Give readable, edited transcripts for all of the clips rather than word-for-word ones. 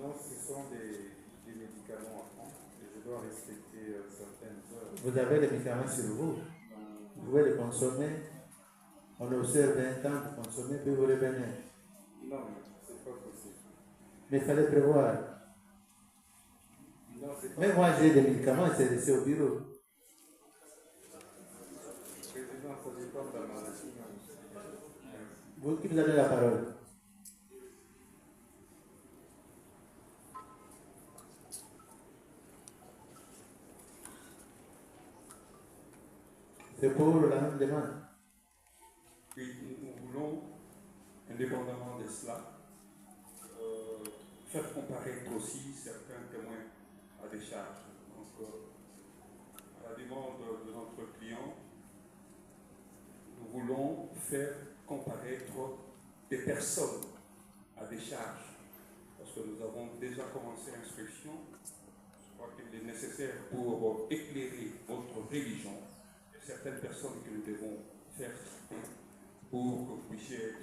Donc ce sont des médicaments à prendre et je dois respecter certaines heures. Vous avez les médicaments sur vous. Vous pouvez les consommer. On observe 20 ans pour consommer, puis vous revenez. Non, mais c'est pas possible. Mais il fallait prévoir. Non, c'est pas Mais moi, j'ai des médicaments et c'est laissé au bureau. Président, ça dépend de la maladie. Vous qui vous avez la parole. C'est pour la même demande. Et nous voulons, indépendamment de cela, faire comparaître aussi certains témoins à des charges. Donc, à la demande de notre client, nous voulons faire comparaître des personnes à des charges. Parce que nous avons déjà commencé l'instruction. Je crois qu'il est nécessaire pour éclairer votre religion et certaines personnes que nous devons faire citer pour que vous puissiez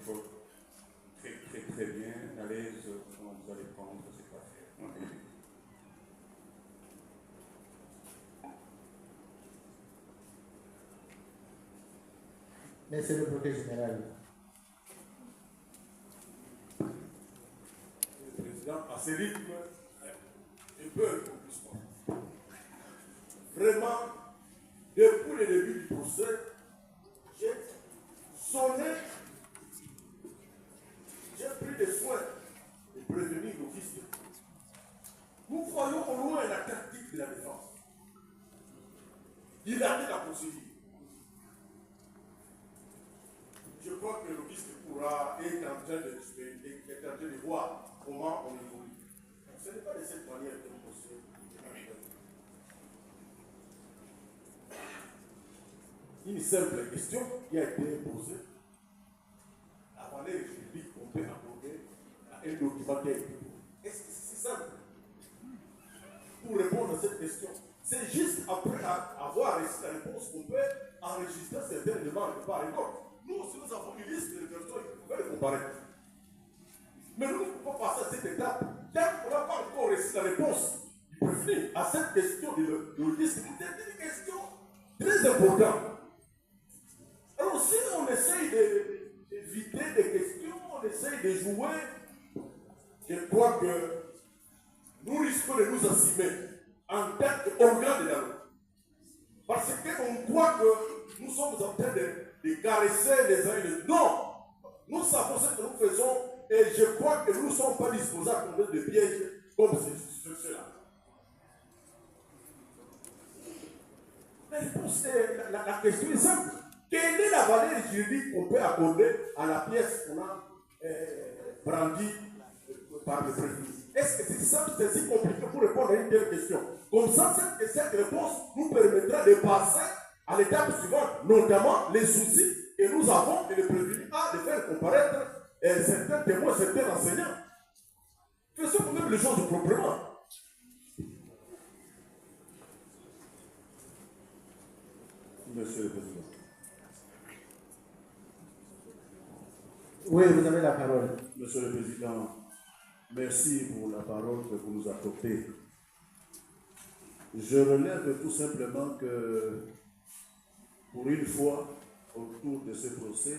être très bien à l'aise quand vous allez prendre cette affaire. Mais c'est le procureur général. Le président, à ce rythme, j'ai peur qu'on puisse pas. Vraiment, depuis le début du procès, j'ai sonné, j'ai pris des soins de prévenir l'office. Nous voyons au loin la tactique de la défense. Dilater la procédure. Je crois que l'office pourra être en train de voir comment on évolue. Ce n'est pas de cette manière que nous procédons. Une simple question qui a été posée. La valeur juridique qu'on peut accorder à un documentaire. Est-ce que c'est simple? Pour répondre à cette question, c'est juste après avoir reçu la réponse qu'on peut enregistrer certaines demandes par exemple. Nous aussi, nous avons une liste de personnes qui pouvaient les comparer. Mais nous ne pouvons pas passer à cette étape tant qu'on n'a pas encore reçu la réponse du prévenu à cette question de liste. C'est une question très importante. Alors, si on essaye d'éviter des questions, on essaye de jouer, je crois que nous risquons de nous assumer en tant qu'organe de la loi. Parce qu'on croit que nous sommes en train de caresser les uns et les autres. Non! Nous savons ce que nous faisons et je crois que nous ne sommes pas disposés à tomber de pièges comme cela. La réponse est, la question est simple. Quelle est la valeur juridique qu'on peut accorder à la pièce qu'on a brandie par le prévenu? Est-ce que c'est simple, c'est si compliqué pour répondre à une telle question? Comme ça, cette réponse nous permettra de passer à l'étape suivante, notamment les soucis que nous avons et le prévenu a de faire comparaître certains témoins, certains enseignants. Faisons même les choses proprement. Monsieur le Président. Oui, vous avez la parole. Monsieur le Président, merci pour la parole que vous nous accordez. Je relève tout simplement que, pour une fois, autour de ce procès,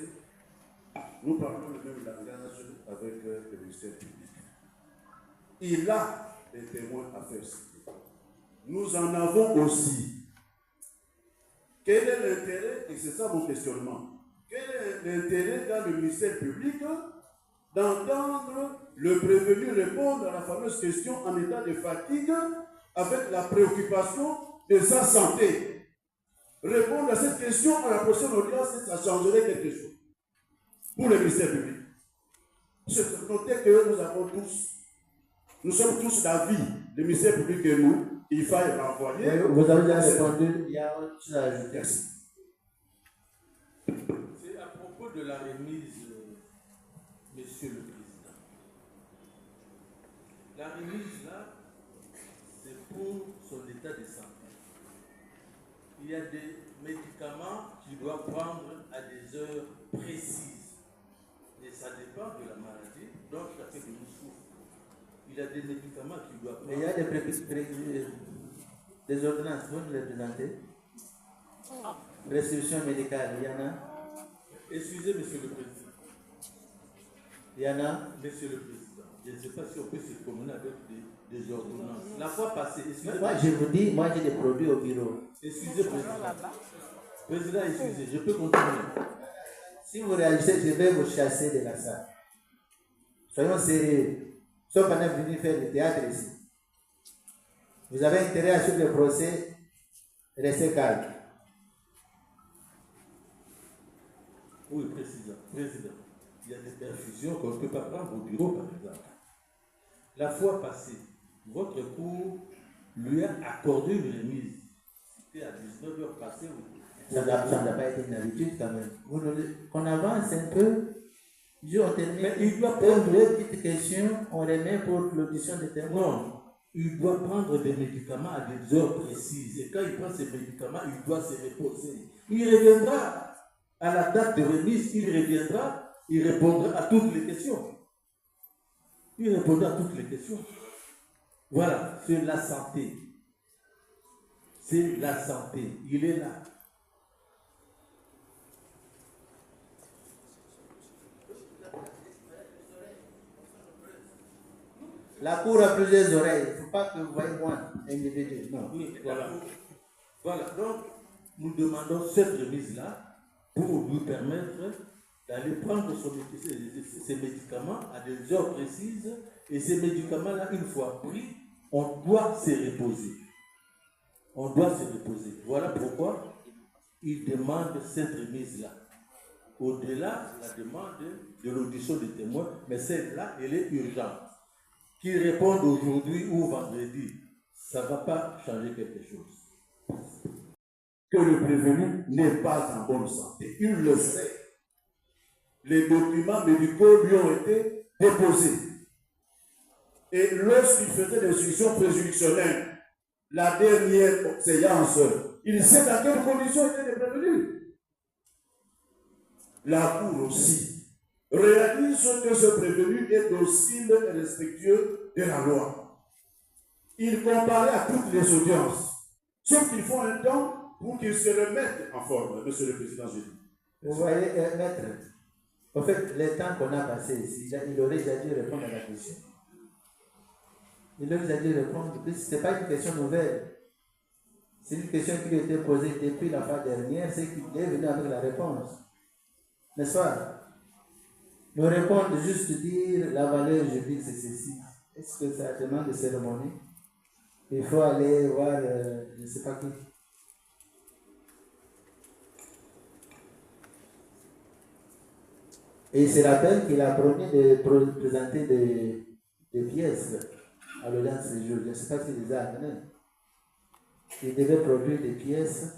nous parlons le même langage avec le ministère public. Il a des témoins à faire citer. Nous en avons aussi. Quel est l'intérêt, et c'est ça mon questionnement, quel est l'intérêt dans le ministère public d'entendre le prévenu répondre à la fameuse question en état de fatigue avec la préoccupation de sa santé? Répondre à cette question à la prochaine audience, ça changerait quelque chose pour le ministère public. Notez que nous sommes tous d'avis, le ministère public et nous, il faille renvoyer. Oui, vous avez déjà répondu, il y a autre chose à ajouter. Merci. C'est à propos de la remise, Monsieur le Président. La remise là, c'est pour son état de santé. Il y a des médicaments qu'il doit prendre à des heures précises. Et ça dépend de la maladie dont chacun de nous souffre. Il il y a des médicaments qu'il doit prendre. Et il y a des ordonnances, vous nous les présentez? Prescription médicale, il y en a? Excusez, Monsieur le Président. Il y en a? Monsieur le Président, je ne sais pas si on peut se promener avec des ordonnances. La fois passée, excusez-moi. Moi, je vous dis, moi j'ai des produits au bureau. Excusez, Président. Président, excusez, je peux continuer. Si vous réagissez, je vais vous chasser de la salle. Soyons sérieux. Sauf pendant que vous venez faire du théâtre ici. Vous avez intérêt à suivre le procès, restez calme. Oui, Président. Il y a des perfusions qu'on ne peut pas prendre au bureau, par exemple. La fois passée, votre cour lui a accordé une remise. C'était à 19h passées. Ça n'a pas été une habitude quand même. Qu'on avance un peu. On termine. Mais il doit prendre prendre deux petites questions, on remet pour l'audition des témoins. Non, il doit prendre des médicaments à des heures précises. Et quand il prend ces médicaments, il doit se reposer. Il reviendra à la date de remise, il reviendra, il répondra à toutes les questions. Il répondra à toutes les questions. Voilà, c'est la santé. C'est la santé. Il est là. La cour a plusieurs oreilles. Il ne faut pas que vous voyez moi, individu. Non. Oui, voilà. Voilà. Donc, nous demandons cette remise-là pour lui permettre d'aller prendre ses médicaments à des heures précises. Et ces médicaments-là, une fois pris, on doit se reposer. On doit se reposer. Voilà pourquoi il demande cette remise-là. Au-delà de la demande de l'audition des témoins, mais celle-là, elle est urgente. Qu'ils répondent aujourd'hui ou vendredi, ça ne va pas changer quelque chose. Que le prévenu n'est pas en bonne santé. Il le sait. Les documents médicaux lui ont été déposés. Et lorsqu'il faisait des instructions préjudictionnelles, la dernière séance, il sait dans quelles conditions étaient les prévenus. La Cour aussi réalise que ce prévenu est docile et respectueux de la loi. Il comparait à toutes les audiences, sauf qu'il faut un temps pour qu'il se remette en forme, Monsieur le Président Gély. Vous voyez, maître, en fait, le temps qu'on a passé ici, il aurait déjà dû répondre à la question. Il aurait déjà dû répondre, ce n'est pas une question nouvelle. C'est une question qui lui a été posée depuis la fois dernière, c'est qu'il est venu avec la réponse. N'est-ce pas? Nous répondre juste dire la valeur juridique c'est ceci. Est-ce que ça demande de cérémonie? Il faut aller voir, je ne sais pas qui. Et il se rappelle qu'il a promis de présenter des pièces à l'audience du jour. Je ne sais pas s'il les a amenées. Il devait produire des pièces.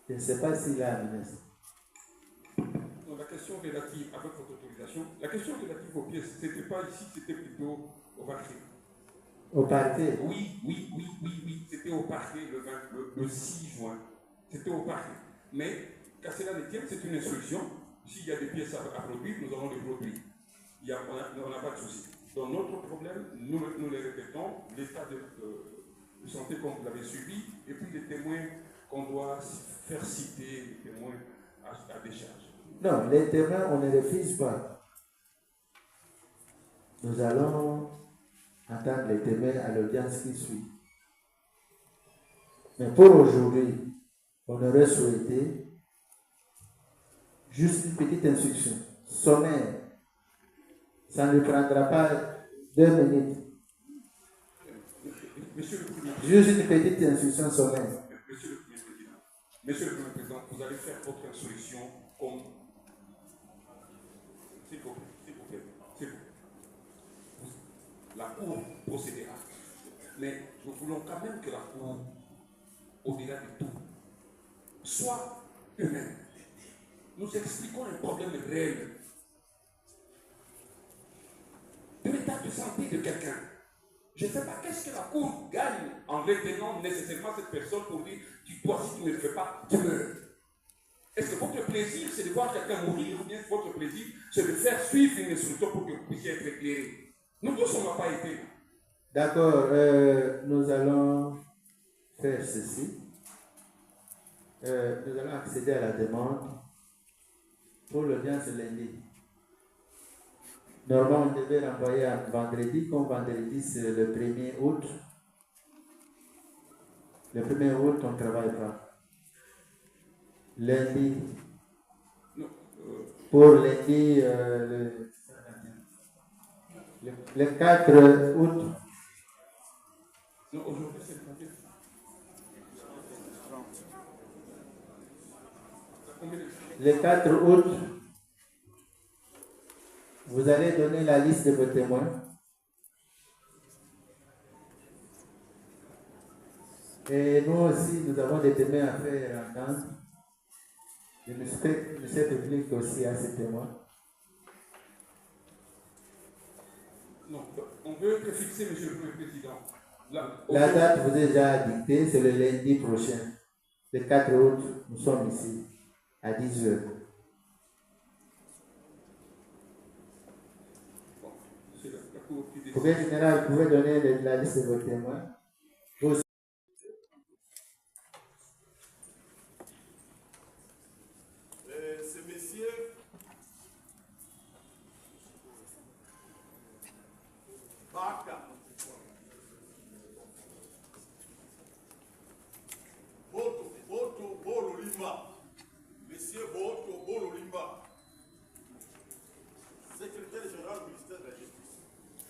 Je ne sais pas s'il a amené ça. La question relative, avec votre autorisation, la question relative aux pièces, ce n'était pas ici, c'était plutôt au parquet. Au parquet? Oui, c'était au parquet le 6 juin. C'était au parquet. Mais, qu'à cela ne tienne, c'est une instruction. S'il y a des pièces à produire, nous allons les produire. On n'a pas de souci. Dans notre problème, nous les répétons, l'état de santé comme vous l'avez suivi, et puis les témoins qu'on doit faire citer, les témoins à décharge. Non, les témoins, on ne les refuse pas. Nous allons entendre les témoins à l'audience qui suit. Mais pour aujourd'hui, on aurait souhaité juste une petite instruction, sommaire. Ça ne prendra pas 2 minutes. Juste une petite instruction sommaire. Monsieur le Président, vous allez faire votre instruction comme... S'il vous plaît. La Cour procédera. Mais nous voulons quand même que la Cour, au-delà de tout, soit humaine. Nous expliquons un problème réel de l'état de santé de quelqu'un. Je ne sais pas qu'est-ce que la Cour gagne en retenant nécessairement cette personne pour dire toi, si tu ne le fais pas, tu meurs. Est-ce que votre plaisir, c'est de voir quelqu'un mourir, ou bien votre plaisir, c'est de faire suivre une instruction pour que vous puissiez être éclairé? Nous tous, on n'a pas été. D'accord, nous allons faire ceci. Nous allons accéder à la demande pour l'audience lundi. Normalement, on devait renvoyer un vendredi, comme vendredi c'est le 1er août. Le 1er août, on ne travaille pas. Lundi. Non, Pour lundi, le 4 août. non, aujourd'hui, c'est le 31. Le 4 août, vous allez donner la liste de vos témoins. Et nous aussi, nous avons des témoins à faire entendre. Le ministère public aussi a ses témoins. Non, on veut être fixé, Monsieur le Premier Président. La date vous est déjà dictée, c'est le lundi prochain. Le 4 août, nous sommes ici, à 10h. Bon, c'est la Cour qui décide. Gouvernement général, vous pouvez donner la liste de vos témoins. Ces messieurs Baka, Boto Bololimba, Monsieur Boto Bololimba, secrétaire général du ministère de la Justice.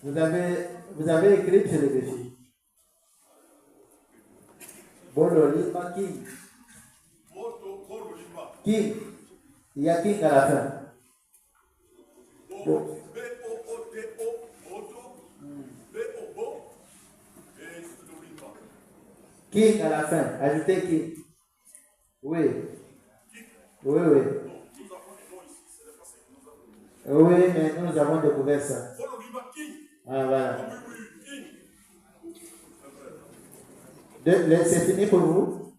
Vous avez écrit sur le défi. Bololimba King. Boto Bololimba. King. Il y a King à la fin. B-O-O-T-O, Boto, B-O-O, et Lolimba. King à la fin. Ajoutez King. Oui. Oui, oui. Oui, mais nous avons découvert ça. Ah, voilà. C'est fini pour vous?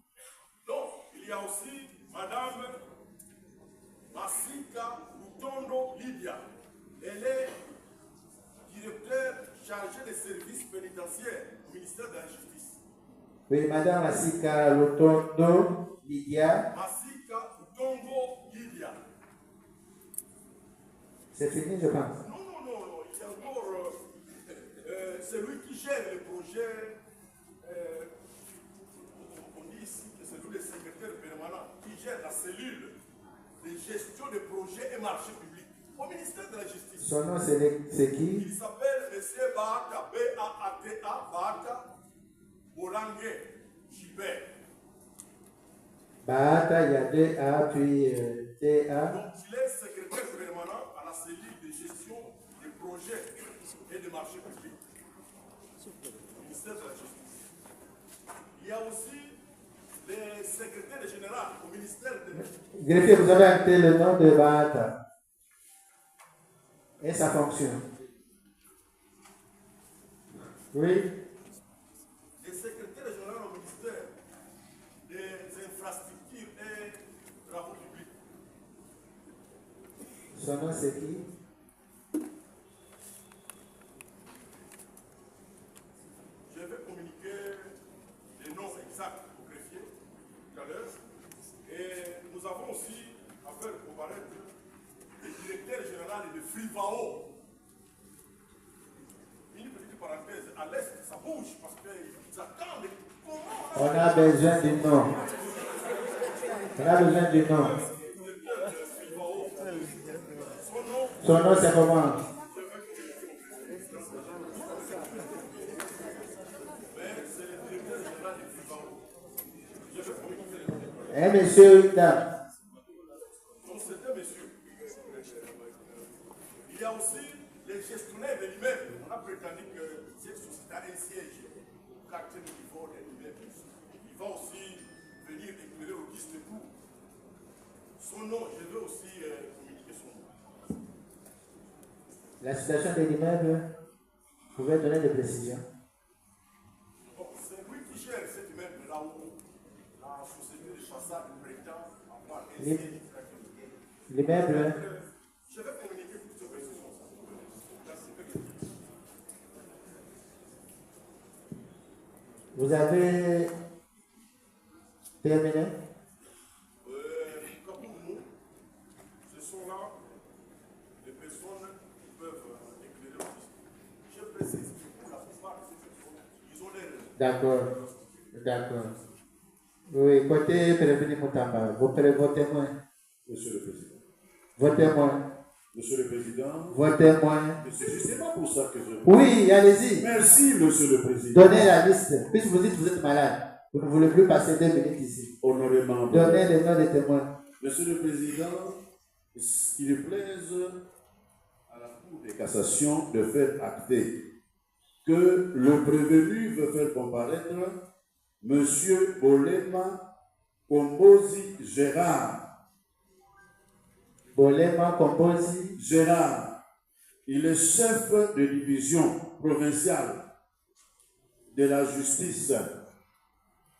Non, il y a aussi Madame Masika Lutondo Lydia. Elle est directeur chargée des services pénitentiaires au ministère de la Justice. Oui, Madame Masika Lutondo Lydia. Masika Lutondo Lydia. C'est fini, je pense. Non, il y a encore celui qui gère le projet. On dit ici que c'est lui le secrétaire permanent qui gère la cellule de gestion de projets et marchés publics au ministère de la Justice. Son nom, c'est qui? Il s'appelle M. Baata, B-A-A-T-A, Baata Bolangue Gilbert. Baata, il y a deux A, puis T-A. Donc, il est secrétaire permanent à la cellule de gestion des projets et des marchés publics au ministère de la Justice. Il y a aussi les secrétaires généraux au ministère de... Greffier, vous avez acté le nom de Baata et sa fonction. Oui. Les secrétaires généraux au ministère des infrastructures et travaux publics. Son nom, c'est qui? Je vais communiquer les noms exacts au greffier tout à l'heure. Et nous avons aussi à faire comparaître le directeur général de Frivao. Une petite parenthèse, à l'est, ça bouge parce qu'ils attendent comment... On a besoin du nom. On a besoin du nom. Son nom, c'est comment? Un monsieur, une dame. Donc c'est un monsieur. Il y a aussi les gestionnaires de l'immeuble. On a prétendu que cette société a un siège au quartier de niveau de l'immeuble. Il va aussi venir éclairer au 10 de cours. Son nom, je veux aussi communiquer son nom. La situation de l'immeuble, vous pouvez donner des précisions. Bon, c'est lui qui gère cet immeuble là où la société de chassage prétend avoir un siège. L'immeuble, Je vais communiquer toutes ces précisions. Vous avez terminé? Comme nous, ce sont là des personnes qui peuvent éclairer aussi. Je précise que pour la plupart de ces personnes, ils ont des raisons. D'accord. D'accord. Oui, côté Prévenu Moutamba, vos témoins. Monsieur le Président. Vos témoins. Monsieur le Président. Vos témoins. C'est justement pour ça que je... Oui, allez-y. Merci, Monsieur le Président. Donnez la liste. Puisque vous dites que vous êtes malade, vous ne voulez plus passer 2 minutes ici. Honoré membre. Donnez les noms des témoins. Monsieur le Président, il plaise à la Cour de cassation de faire acter que le prévenu veut faire comparaître Monsieur Bolema Kombozi Gérard. Bolema Kombozi Gérard, il est chef de division provinciale de la justice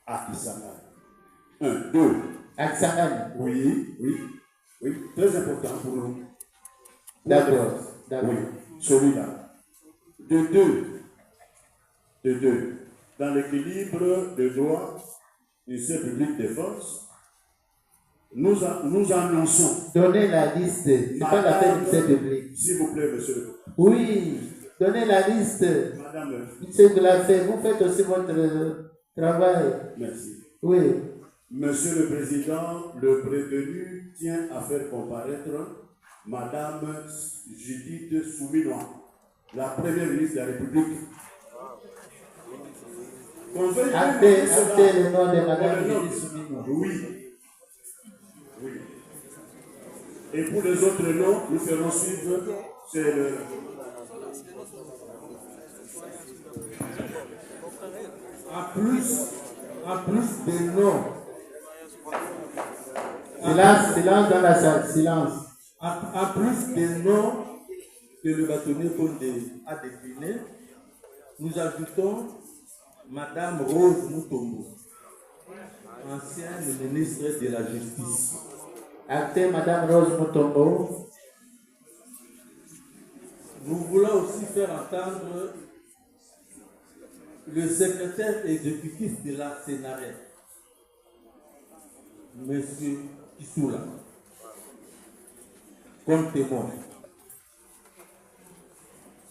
à Kisangani. 1, 2. à Kisangani. Oui, très important pour nous. D'accord, d'accord. Oui, celui-là. De deux. Dans l'équilibre de droit du service public défense, nous annonçons. Donnez la liste. C'est pas la peine du service public. S'il vous plaît, monsieur le président. Oui, donnez la liste. Madame. Monsieur Glafé, vous faites aussi votre travail. Merci. Oui. Monsieur le Président, le prévenu tient à faire comparaître Madame Judith Souminois, la première ministre de la République. Actez le nom de Madame Judith Souminois. Oui. Et pour les autres noms, nous ferons suivre. C'est le... En plus des noms. Silence dans la salle, silence. En plus des noms que le bâtonnier Condé a déclinés, nous ajoutons Madame Rose Mutombo, ancienne ministre de la Justice. Actez Madame Rose Mutombo. Nous voulons aussi faire entendre le secrétaire exécutif de la Sénarette, M. Kissoula, comme témoin.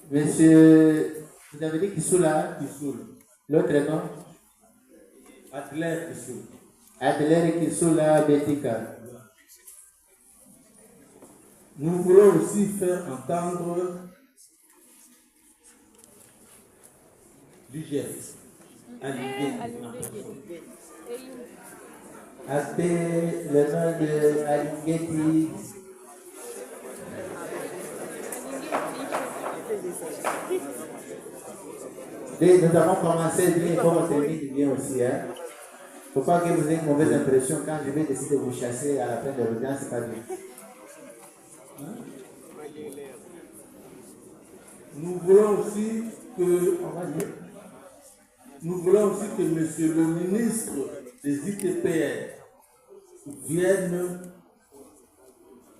Monsieur, vous avez dit Kissoula? Kissoula. L'autre nom? Adler Kissoula. Adler Kissoula Betika. Nous voulons aussi faire entendre l'IGF. Actez le nom de Alingeti. Nous avons commencé bien, il faut qu'on termine bien aussi. Il ne faut pas que vous ayez une mauvaise impression quand je vais décider de vous chasser à la fin de l'audience, c'est pas bien. Nous voulons aussi que Monsieur le ministre des ITPR vienne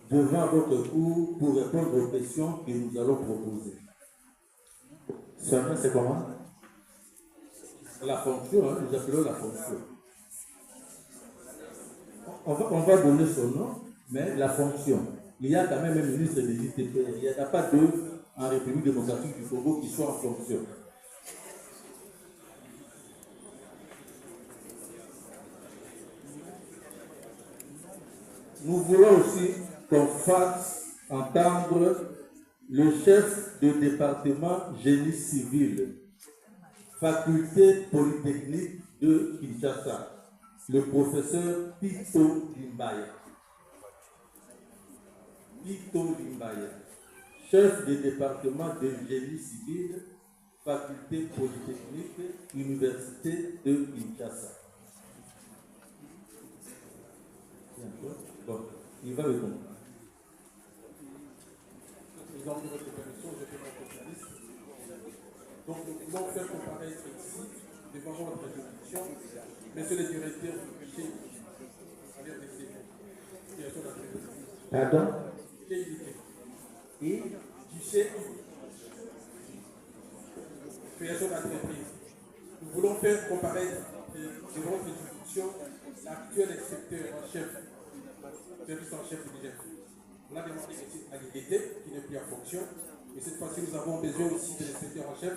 devant votre cour pour répondre aux questions que nous allons proposer. Son nom, c'est comment? La fonction, nous appelons la fonction. On va donner son nom, mais la fonction. Il y a quand même un ministre des ITPR. Il n'y en a pas deux en République démocratique du Congo qui soient en fonction. Nous voulons aussi qu'on fasse entendre le chef de département génie civil, faculté polytechnique de Kinshasa, le professeur Tito Limbaya. Tito Limbaya, chef de département de génie civil, faculté polytechnique, université de Kinshasa. Bon, il va répondre. Président, de votre permission, je peux mettre la liste. Donc, nous voulons faire comparaître ici, devant votre juridiction, monsieur le directeur du guichet, directeur d'entreprise. Pardon? Et guichet, création d'entreprise. Nous voulons faire comparaître devant votre juridiction l'actuel inspecteur en chef, service en chef de l'IGF. On a demandé à l'IGT qui n'est plus en fonction, mais cette fois-ci nous avons besoin aussi de l'inspecteur en chef.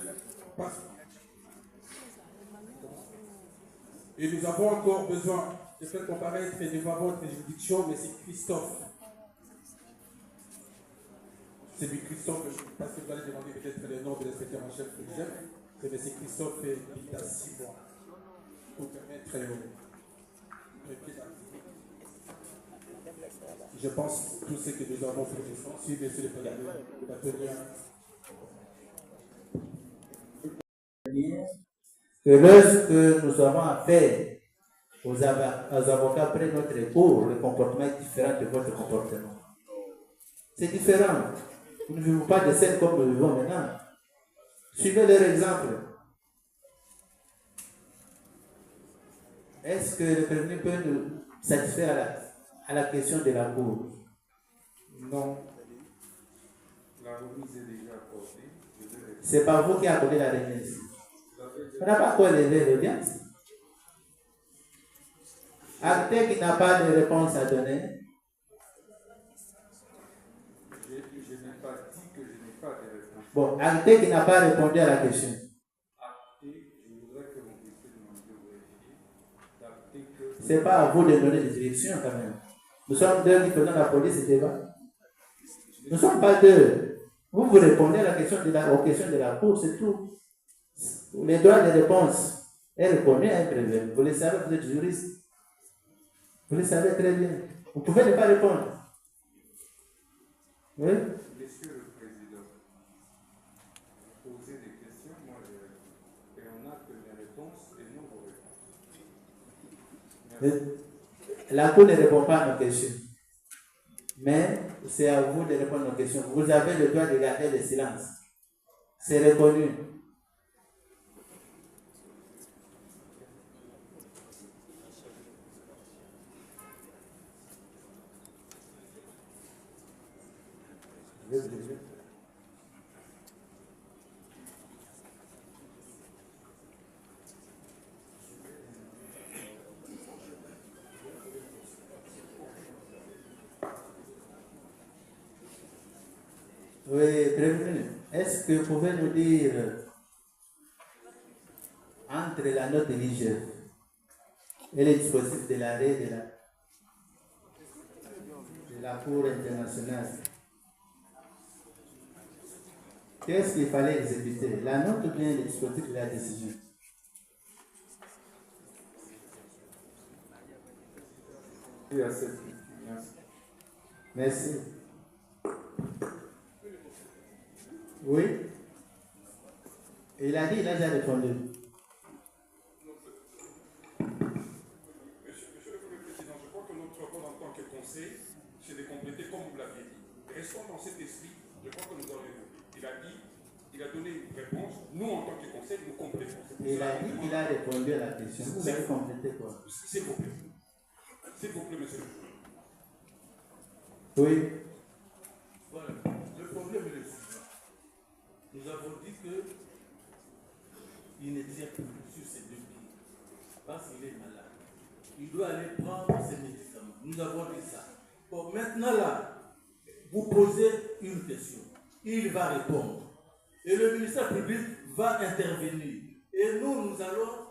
Et nous avons encore besoin de faire comparaître devant votre juridiction, mais c'est Christophe. C'est lui Christophe, parce que vous allez demander peut-être le nom de l'inspecteur en chef de l'IGF. C'est M. Christophe qui a 6 mois pour permettre je pense que tout ce que nous avons fait de sens, si M. le Président va tenir. Que lorsque nous avons affaire aux avocats près de notre cours, le comportement est différent de votre comportement. C'est différent. Nous ne vivons pas de scènes comme nous vivons maintenant. Suivez leur exemple. Est-ce que le prévenu peut nous satisfaire à la question de la cour? Non. La remise est déjà accordée. C'est pas vous qui avez accordé la remise. On n'a pas encore levé l'audience. Acteur qui n'a pas de réponse à donner. Je n'ai pas dit que je n'ai pas de réponse. Bon, acteur qui n'a pas répondu à la question. Je voudrais que vous puissiez demander au vérifier. C'est pas à vous de donner des directions quand même. Nous sommes deux qui faisons la police et débat. Nous ne sommes pas deux. Vous répondez à la question aux questions de la cour, c'est tout. Les droits de réponse, elle reconnaît un prévenu. Vous le savez, vous êtes juriste. Vous le savez très bien. Vous pouvez ne pas répondre. Oui? Monsieur le Président, posez des questions, moi je réponds. Et on a que mes réponses et non vos réponses. Merci. La Cour ne répond pas à nos questions. Mais c'est à vous de répondre à nos questions. Vous avez le droit de garder le silence. C'est reconnu. Oui, prévenu. Est-ce que vous pouvez nous dire entre la note de l'IGF et les dispositifs de l'arrêt de la Cour internationale, qu'est-ce qu'il fallait exécuter? La note ou bien les dispositifs de la décision? Et à cette Merci. Oui. Et il a dit, il a déjà répondu. Monsieur le Président, je crois que notre rôle en tant que conseil, c'est de compléter comme vous l'aviez dit. Restons dans cet esprit, je crois que nous avons évolué. Il a donné une réponse. Nous, en tant que conseil, nous complétons. Il a dit qu'il a répondu à la question. Vous avez complété quoi? S'il vous plaît. S'il vous plaît, monsieur le Président. Oui. Voilà. Le problème est le suivant. Nous avons dit qu'il ne tient plus sur ses deux pieds parce qu'il est malade. Il doit aller prendre ses médicaments. Nous avons dit ça. Bon, maintenant là, vous posez une question. Il va répondre. Et le ministère public va intervenir. Et nous allons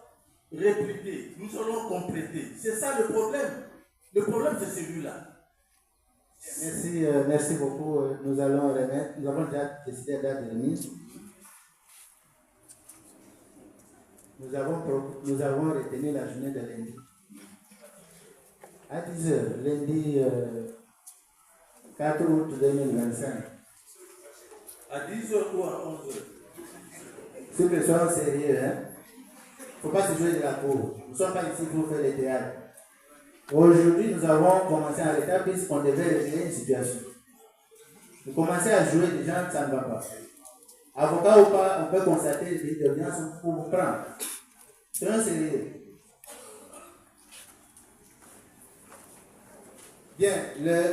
répliquer. Nous allons compléter. C'est ça le problème. Le problème, c'est celui-là. Merci beaucoup. Nous allons remettre. Nous avons déjà décidé la date de remise. Nous avons retenu la journée de lundi. À 10h, lundi 4 août 2025. À 10h ou à 11h. Ceux qui sont sérieux, hein? Il ne faut pas se jouer de la cour. Nous ne sommes pas ici pour faire le théâtre. Aujourd'hui, nous avons commencé à l'état puisqu'on devait régler une situation. Vous commencez à jouer des gens, ça ne va pas. Avocat ou pas, on peut constater les délits d'audience pour vous prendre. C'est un sérieux. Bien,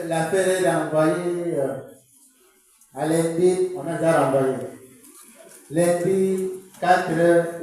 l'affaire est envoyée à lundi, on a déjà renvoyé. Lundi 4